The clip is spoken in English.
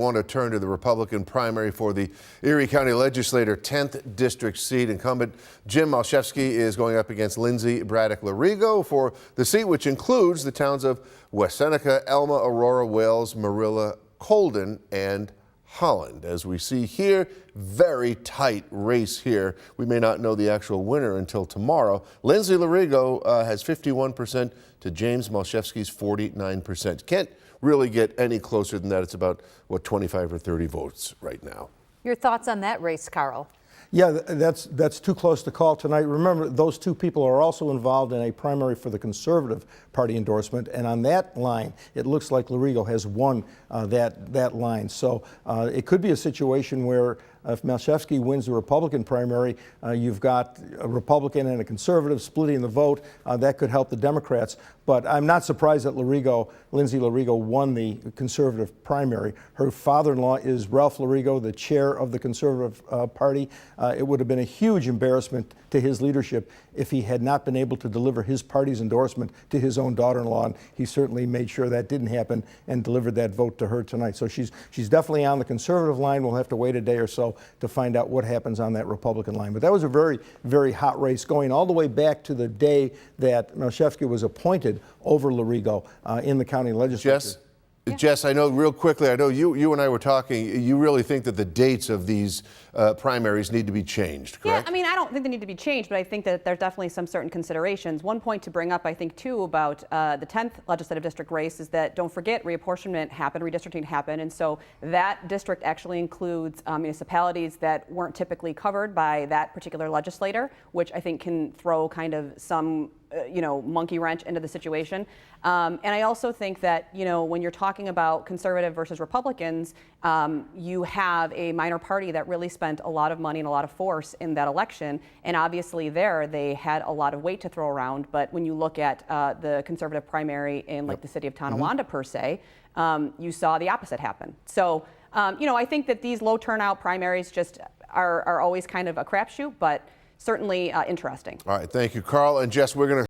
I want to turn to the Republican primary for the Erie County Legislature 10th District seat. Incumbent Jim Malchevsky is going up against Lindsay Braddock-Larigo for the seat, which includes the towns of West Seneca, Elma, Aurora, Wales, Marilla, Colden, and Holland. As we see here, very tight race here. We may not know the actual winner until tomorrow. Lindsay Larigo has 51% to James Malchevsky's 49%. Can't really get any closer than that. It's about, what, 25 or 30 votes right now. Your thoughts on that race, Carl? Yeah, that's too close to call tonight. Remember, those two people are also involved in a primary for the Conservative Party endorsement, and on that line, it looks like Larigo has won that line. So it could be a situation where if Malchevsky wins the Republican primary, you've got a Republican and a Conservative splitting the vote. That could help the Democrats. But I'm not surprised that Lindsay Larigo won the Conservative primary. Her father-in-law is Ralph Larigo, the chair of the Conservative Party. It would have been a huge embarrassment to his leadership if he had not been able to deliver his party's endorsement to his own daughter-in-law, and he certainly made sure that didn't happen and delivered that vote to her tonight. So she's definitely on the Conservative line. We'll have to wait a day or so to find out what happens on that Republican line. But that was a very, very hot race going all the way back to the day that Malchevsky was appointed over Larigo in the county legislature. Jess, I know real quickly, I know you and I were talking, you really think that the dates of these primaries need to be changed, correct? Yeah, I mean, I don't think they need to be changed, but I think that there's definitely some certain considerations. One point to bring up, I think, too, about the 10th legislative district race is that, don't forget, reapportionment happened, redistricting happened, and so that district actually includes municipalities that weren't typically covered by that particular legislator, which I think can throw kind of some monkey wrench into the situation. And I also think that, when you're talking about conservative versus Republicans, you have a minor party that really spent a lot of money and a lot of force in that election. And obviously there they had a lot of weight to throw around. But when you look at the conservative primary in like the city of Tonawanda per se, you saw the opposite happen. So, I think that these low turnout primaries just are always kind of a crapshoot, but certainly interesting. All right, thank you, Carl. And Jess, we're going to